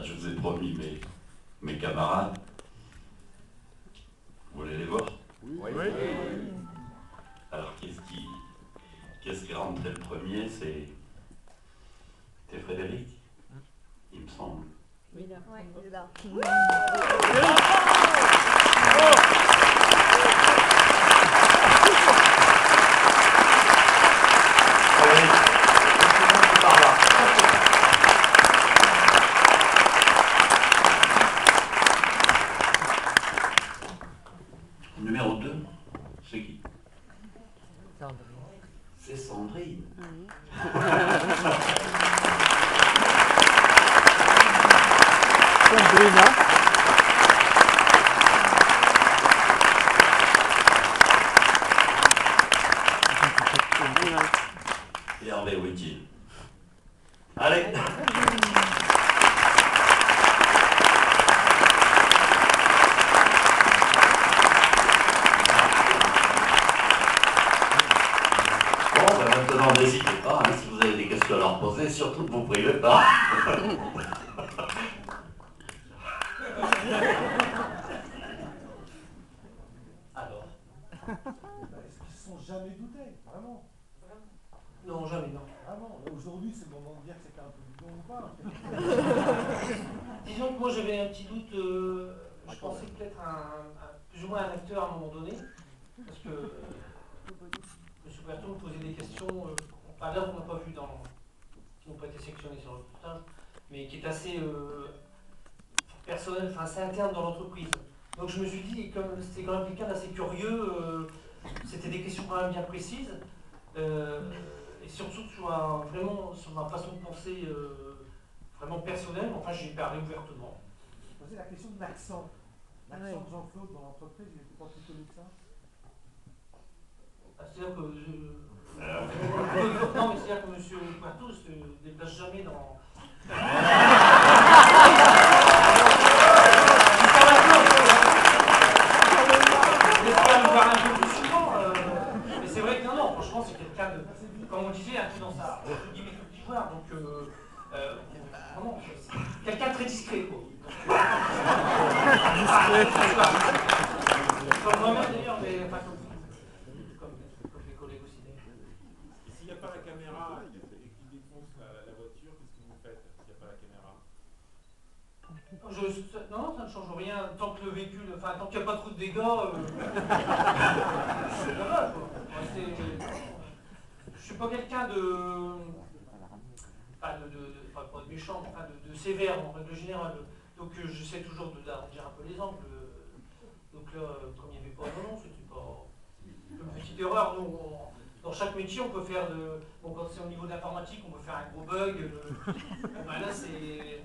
Je vous ai promis mes camarades. Vous voulez les voir? Oui. Alors, qu'est-ce qui est rentré le premier? C'est Frédéric, il me semble. Oui, là. Ouais, il est là. Numéro 2, c'est qui? Sandrine. C'est Sandrine. Sandrine, hein? Et Hervé, où est-il? Allez! Maintenant, n'hésitez pas, hein, si vous avez des questions à leur poser, surtout ne vous privez pas. Alors? Est-ce qu'ils se sont jamais doutés? Vraiment? Non, jamais, non. Vraiment? Aujourd'hui, c'est le moment de dire que c'était un peu bidon ou pas. Disons que moi j'avais un petit doute, je pensais peut-être plus ou moins un acteur à un moment donné, parce que M. Berthaud me posait des questions, par là qu'on n'a pas vu qui n'ont pas été sélectionnés sur le reportage, mais qui est assez personnel, enfin assez interne dans l'entreprise. Donc je me suis dit, comme c'était quand même quelqu'un d'assez curieux, c'était des questions quand même bien précises, et surtout sur ma façon de penser vraiment personnelle, enfin j'ai parlé ouvertement. Je posais la question de l'accent. L'accent de Jean-Claude dans l'entreprise, il n'était pas plus connu que ça? C'est-à-dire que non, mais c'est-à-dire que M. Berthaud ne se déplace jamais dans... J'espère nous parler un peu plus souvent. Mais c'est vrai que non, franchement, c'est quelqu'un de, comme on disait, un peu dans sa petit joueur, donc vraiment, quelqu'un de très discret, quoi. Comme moi-même d'ailleurs, mais pas comme les collègues aussi. Et s'il n'y a pas la caméra et qu'il défonce la voiture, qu'est-ce que vous faites s'il n'y a pas la caméra? Non, ça ne change rien. Tant que le véhicule, enfin, tant qu'il n'y a pas trop de dégâts, c'est pas mal, quoi. Je suis pas quelqu'un de... pas de méchant, enfin de sévère en règle générale. Donc j'essaie toujours d'arrondir un peu les angles. Donc là, comme il n'y avait pas c'était pas une petite erreur. Nous, dans chaque métier, on peut faire de... Bon, quand c'est au niveau de l'informatique, on peut faire un gros bug. Ben là, c'est...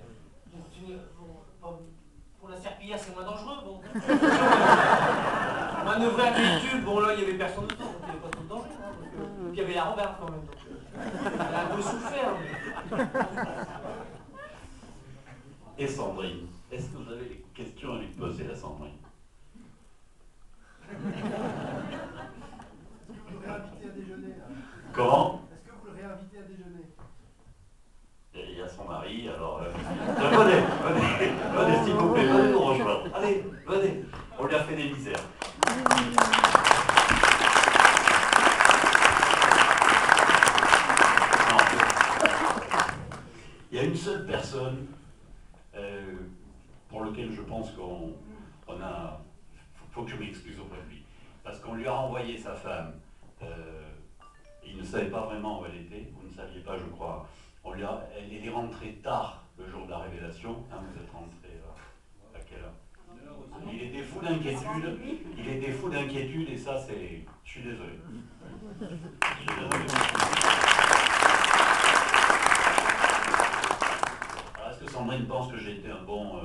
Pour la serpillière, c'est moins dangereux. Bon. Manœuvrer un véhicule, bon là, il n'y avait personne dedans, donc il n'y avait pas trop de danger. Hein, donc il y avait la rambarde quand même. Donc, elle a un peu souffert. Mais... Et Sandrine, est-ce que vous avez des questions à lui poser à Sandrine? Est-ce que vous le réinvitez à déjeuner là? Comment? Est-ce que vous le réinvitez à déjeuner? Il y a son mari, alors... venez s'il vous plaît, venez nous rejoindre. Allez, venez, on lui a fait des misères. Non. Il y a une seule personne pour lequel je pense qu'on a... faut que je m'excuse auprès de lui. Parce qu'on lui a renvoyé sa femme. Il ne savait pas vraiment où elle était. Vous ne saviez pas, je crois. Elle est rentrée tard le jour de la révélation. Hein, vous êtes rentré à quelle heure? Il était fou d'inquiétude. Il était fou d'inquiétude et ça, c'est... Je suis désolé. Alors, est-ce que Sandrine pense que j'ai été un bon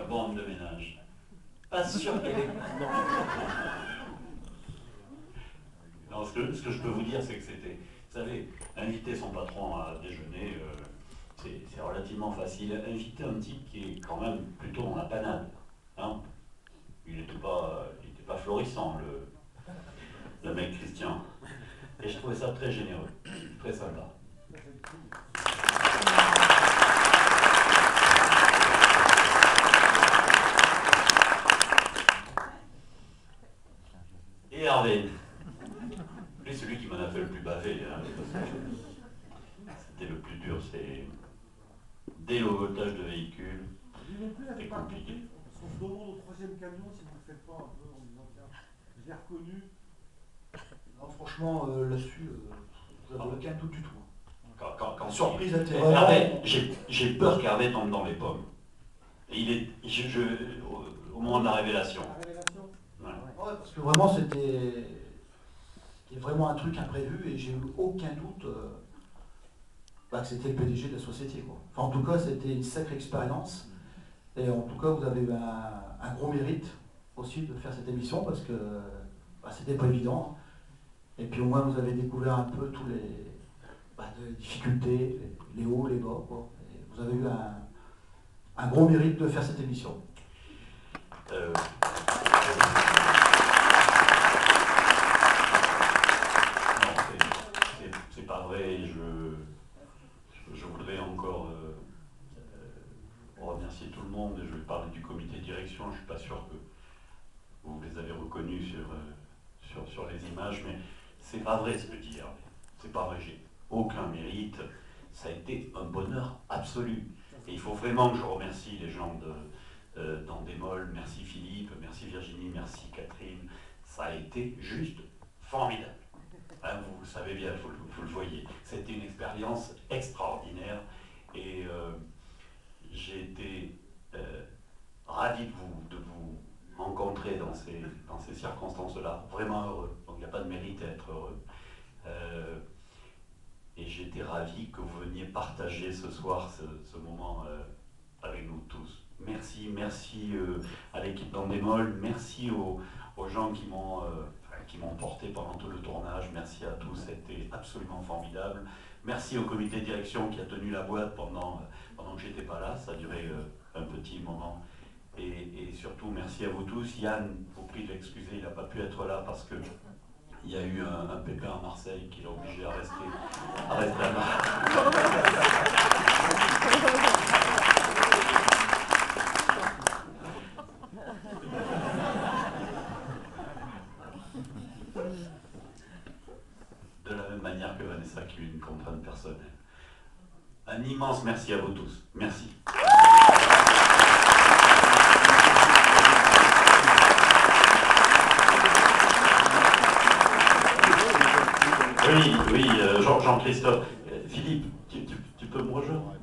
homme de ménage? Pas sûr qu'elle est... Non, ce que je peux vous dire, c'est que c'était... Vous savez, inviter son patron à déjeuner, c'est relativement facile. Inviter un type qui est quand même plutôt dans la panade. Hein, il n'était pas florissant, le mec Christian. Et je trouvais ça très généreux, très sympa. c'est des logotages de véhicules. Lui non plus, il n'avait C'est pas compliqué. compris, parce qu'on se demande au troisième camion si vous ne le faites pas un peu en disant tiens, je l'ai reconnu. Non, franchement, là-dessus, vous n'avez aucun doute du tout. Quand La surprise était Hervé, vraiment... j'ai peur qu'Hervé tombe dans les pommes. Et au moment de la révélation. La révélation. Ouais. Ouais, parce que vraiment, c'était vraiment un truc imprévu et j'ai eu aucun doute que c'était le PDG de la société, quoi. Enfin, en tout cas, c'était une sacrée expérience. Et en tout cas, vous avez eu un gros mérite aussi de faire cette émission parce que c'était pas évident. Et puis au moins, vous avez découvert un peu tous les difficultés, les hauts, les bas, quoi. Et vous avez eu un gros mérite de faire cette émission. C'est pas vrai. Je voudrais encore remercier tout le monde. Je vais parler du comité de direction. Je ne suis pas sûr que vous les avez reconnus sur les images, mais c'est pas vrai ce que dit Hervé. C'est pas vrai. J'ai aucun mérite. Ça a été un bonheur absolu. Et il faut vraiment que je remercie les gens d'Endemol. Merci Philippe, merci Virginie, merci Catherine. Ça a été juste formidable. Hein, vous le savez bien, vous le voyez. C'était une expérience extraordinaire et j'ai été ravi de vous rencontrer dans ces circonstances-là. Vraiment heureux. Donc il n'y a pas de mérite à être heureux. Et j'étais ravi que vous veniez partager ce soir ce moment avec nous tous. Merci à l'équipe d'Endemol, merci aux gens qui m'ont porté pendant tout le tournage, merci à tous, c'était absolument formidable. Merci au comité de direction qui a tenu la boîte pendant que j'étais pas là, ça a duré un petit moment. Et surtout, merci à vous tous. Yann, vous prie de l'excuser, il n'a pas pu être là parce que il y a eu un pépin à Marseille qui l'a obligé à rester à Marseille. De la même manière que Vanessa qui a eu une contrainte personnelle. Un immense merci à vous tous. Merci. Oui, Jean-Christophe. Philippe, tu peux me rejoindre ?